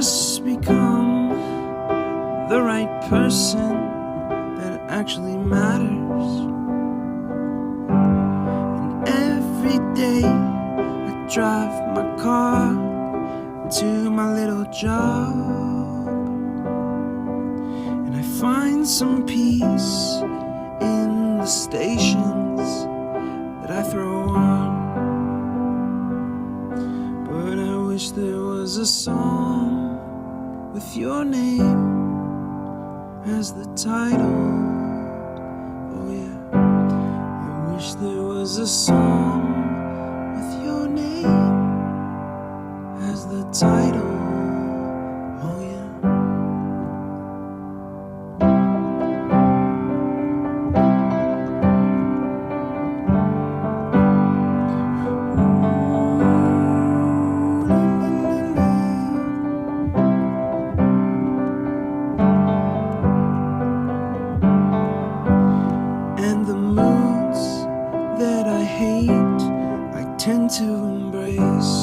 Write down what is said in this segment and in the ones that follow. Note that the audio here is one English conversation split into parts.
just become the right person that actually matters. And every day I drive my car to my little job, and I find some peace in the stations that I throw on. But I wish there was a song with your name as the title. Oh yeah, I wish there was a song with your name as the title. Oh yeah. And the moods that I hate, I tend to embrace.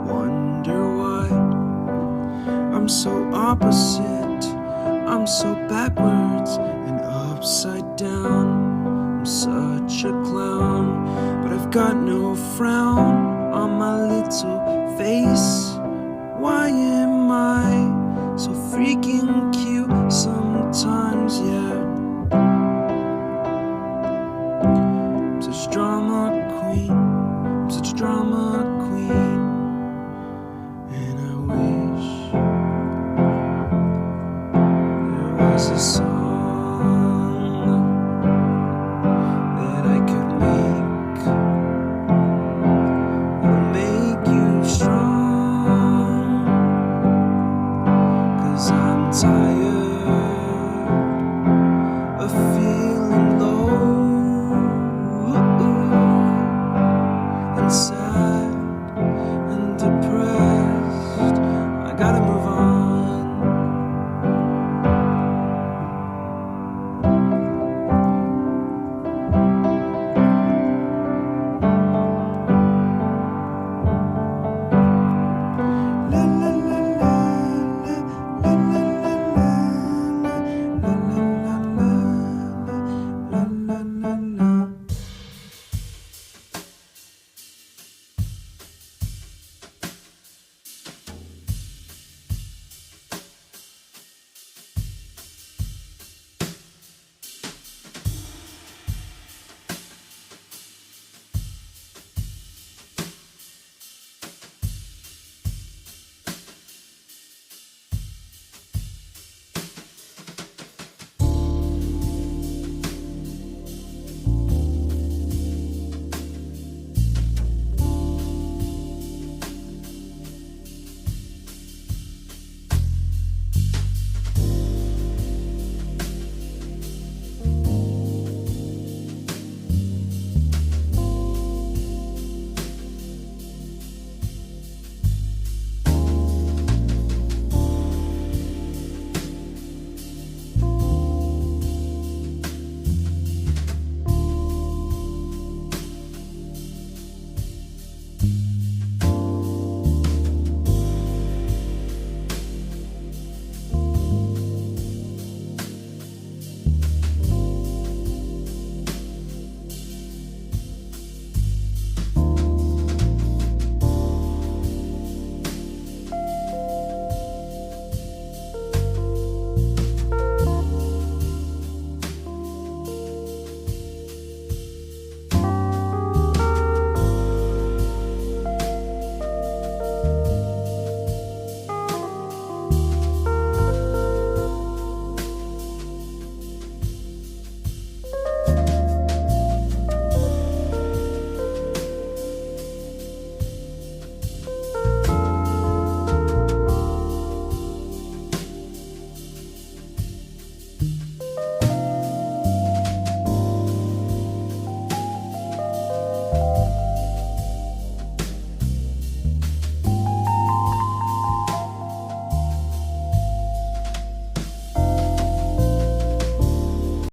Wonder why I'm so opposite, I'm so backwards and upside down. I'm such a clown, but I've got no frown on my little face. Why am I so freaking cute sometimes? Yeah,